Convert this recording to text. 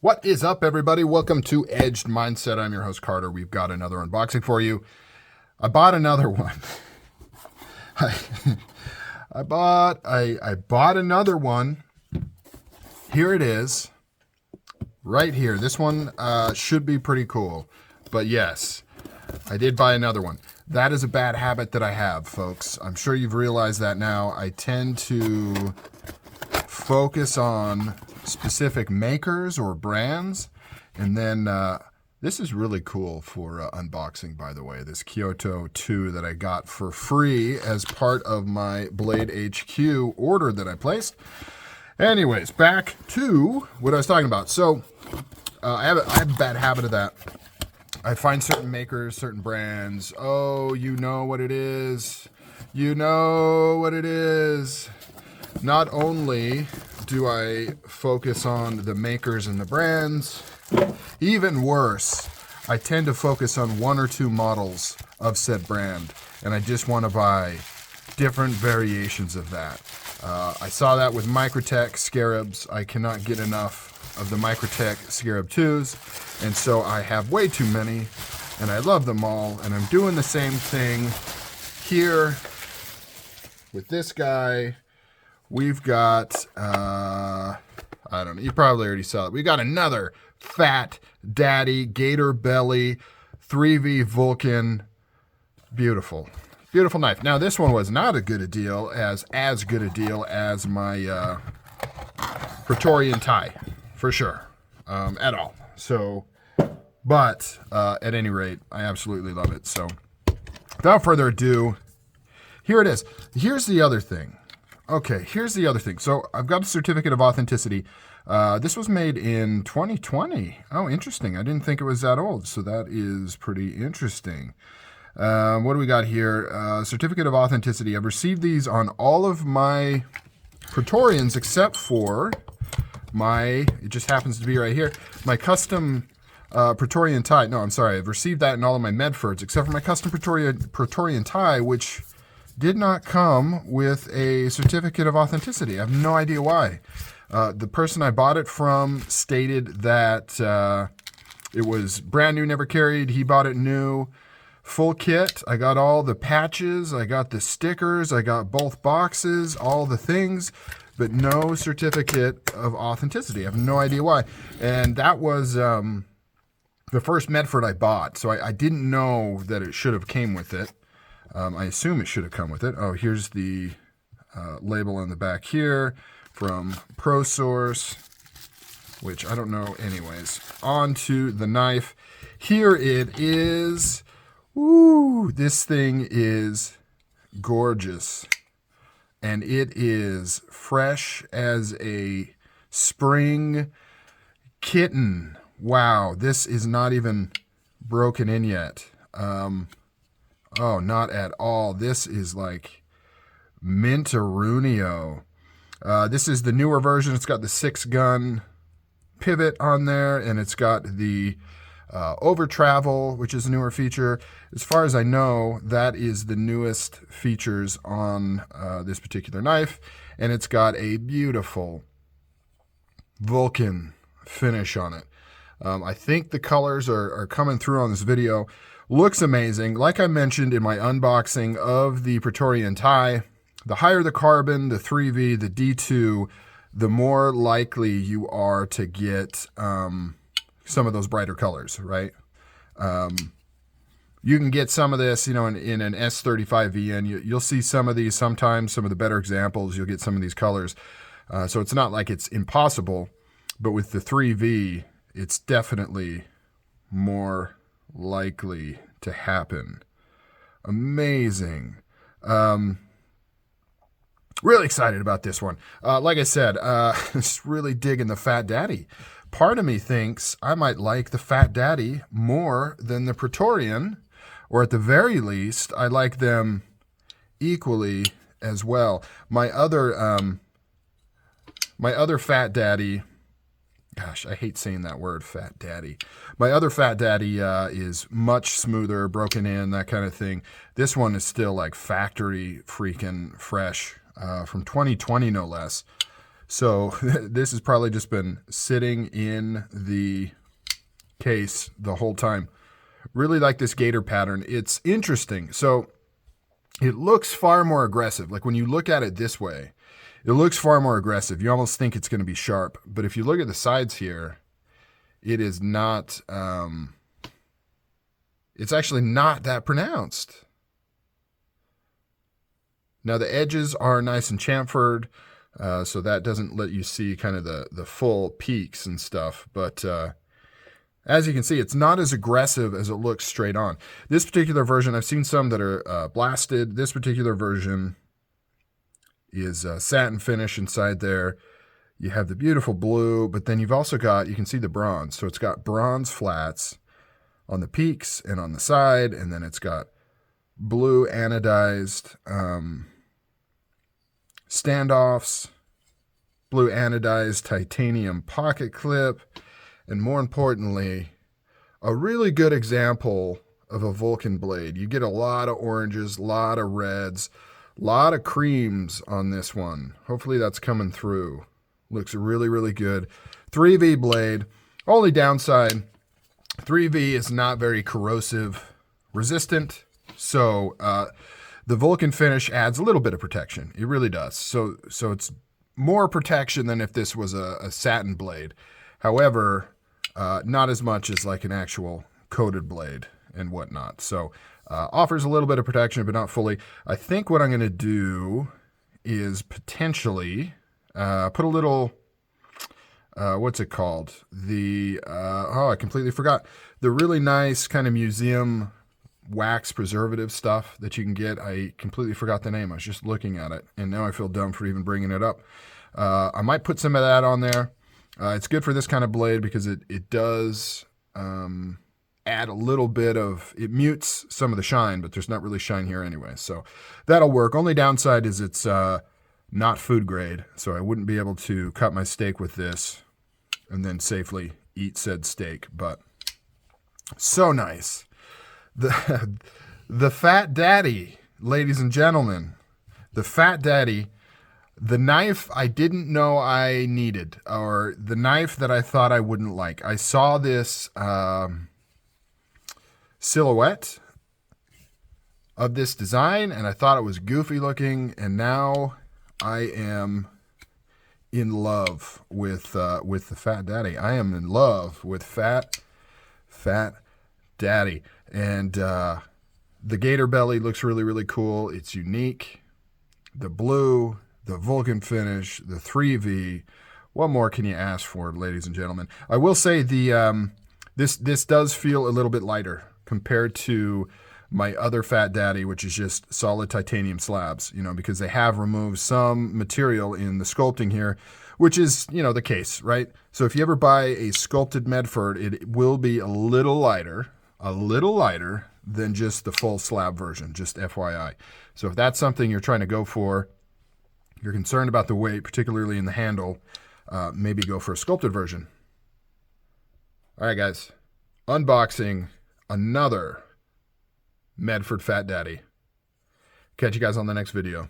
What is up, everybody? Welcome to Edged Mindset. I'm your host, Carter. We've got another unboxing for you. I bought another one. I bought another one. Here it is. Right here. This one should be pretty cool. But yes, I did buy another one. That is a bad habit that I have, folks. I'm sure you've realized that now. I tend to focus on specific makers or brands, and then this is really cool for unboxing, by the way, this Kyoto 2 that I got for free as part of my Blade HQ order that I placed. Anyways, back to what I was talking about. So I have a bad habit of that. I find certain makers, certain brands. Oh, you know what it is. You know what it is. Not only do I focus on the makers and the brands, even worse, I tend to focus on one or two models of said brand, and I just want to buy different variations of that. I saw that with Microtech Scarabs. I cannot get enough of the Microtech Scarab 2s, and so I have way too many, and I love them all, and I'm doing the same thing here with this guy. We've got, I don't know, you probably already saw it. We got another Fat Daddy Gator Belly 3V Vulcan. Beautiful. Beautiful knife. Now, this one was not as good a deal as my Praetorian tie, for sure, at all. So, but at any rate, I absolutely love it. So, without further ado, here it is. Here's the other thing. Okay, here's the other thing. So I've got a certificate of authenticity. This was made in 2020. Oh, interesting. I didn't think it was that old, so that is pretty interesting. What do we got here? Certificate of authenticity. I've received these on all of my Praetorians except for it just happens to be right here, my custom Praetorian tie. No, I'm sorry. I've received that in all of my Medfords except for my custom Praetorian tie, which did not come with a certificate of authenticity. I have no idea why. The person I bought it from stated that it was brand new, never carried. He bought it new, full kit. I got all the patches. I got the stickers. I got both boxes, all the things, but no certificate of authenticity. I have no idea why. And that was the first Medford I bought, so I didn't know that it should have came with it. I assume it should have come with it. Oh, here's the label on the back here from ProSource, which I don't know anyways. On to the knife. Here it is. Ooh, this thing is gorgeous. And it is fresh as a spring kitten. Wow, this is not even broken in yet. Oh, not at all. This is like Minterunio. This is the newer version. It's got the 6-gun pivot on there, and it's got the over travel, which is a newer feature. As far as I know, that is the newest features on this particular knife, and it's got a beautiful Vulcan finish on it. I think the colors are coming through on this video. Looks amazing. Like I mentioned in my unboxing of the Praetorian tie, the higher the carbon, the 3V, the D2, the more likely you are to get some of those brighter colors, right? You can get some of this, in an S35 VN. You'll see some of these sometimes, some of the better examples, you'll get some of these colors. So it's not like it's impossible, but with the 3V, it's definitely more likely to happen. Amazing. Really excited about this one. Like I said, just really digging the Fat Daddy. Part of me thinks I might like the Fat Daddy more than the Praetorian, or at the very least, I like them equally as well. My other Fat Daddy, gosh, I hate saying that word, Fat Daddy. My other Fat Daddy is much smoother, broken in, that kind of thing. This one is still like factory freaking fresh, from 2020 no less. So this has probably just been sitting in the case the whole time. Really like this gator pattern. It's interesting. So it looks far more aggressive. Like when you look at it this way, it looks far more aggressive. You almost think it's going to be sharp. But if you look at the sides here, it is not, it's actually not that pronounced. Now the edges are nice and chamfered, so that doesn't let you see kind of the full peaks and stuff. But as you can see, it's not as aggressive as it looks straight on. This particular version, I've seen some that are blasted. This particular version is satin finish inside there. You have the beautiful blue, but then you've also got, you can see the bronze. So it's got bronze flats on the peaks and on the side, and then it's got blue anodized standoffs, blue anodized titanium pocket clip, and more importantly, a really good example of a Vulcan blade. You get a lot of oranges, a lot of reds, a lot of creams on this one. Hopefully that's coming through. Looks really, really good. 3V blade. Only downside, 3V is not very corrosive resistant. So the Vulcan finish adds a little bit of protection. It really does. So it's more protection than if this was a satin blade. However, not as much as like an actual coated blade and whatnot. So offers a little bit of protection, but not fully. I think what I'm going to do is potentially put a little, what's it called? I completely forgot. The really nice kind of museum wax preservative stuff that you can get. I completely forgot the name. I was just looking at it, and now I feel dumb for even bringing it up. I might put some of that on there. It's good for this kind of blade because it does add a little bit of, it mutes some of the shine, but there's not really shine here anyway. So that'll work. Only downside is it's not food grade, so I wouldn't be able to cut my steak with this and then safely eat said steak, but so nice. The Fat Daddy, ladies and gentlemen, the Fat Daddy, the knife I didn't know I needed, or the knife that I thought I wouldn't like. I saw this silhouette of this design, and I thought it was goofy looking, and now I am in love with the Fat Daddy. I am in love with Fat Daddy. And the Gator Belly looks really, really cool. It's unique. The blue, the Vulcan finish, the 3V. What more can you ask for, ladies and gentlemen? I will say the this does feel a little bit lighter compared to my other Fat Daddy, which is just solid titanium slabs, because they have removed some material in the sculpting here, which is, the case, right? So if you ever buy a sculpted Medford, it will be a little lighter than just the full slab version, just FYI. So if that's something you're trying to go for, you're concerned about the weight, particularly in the handle, maybe go for a sculpted version. All right, guys, unboxing another Medford Fat Daddy. Catch you guys on the next video.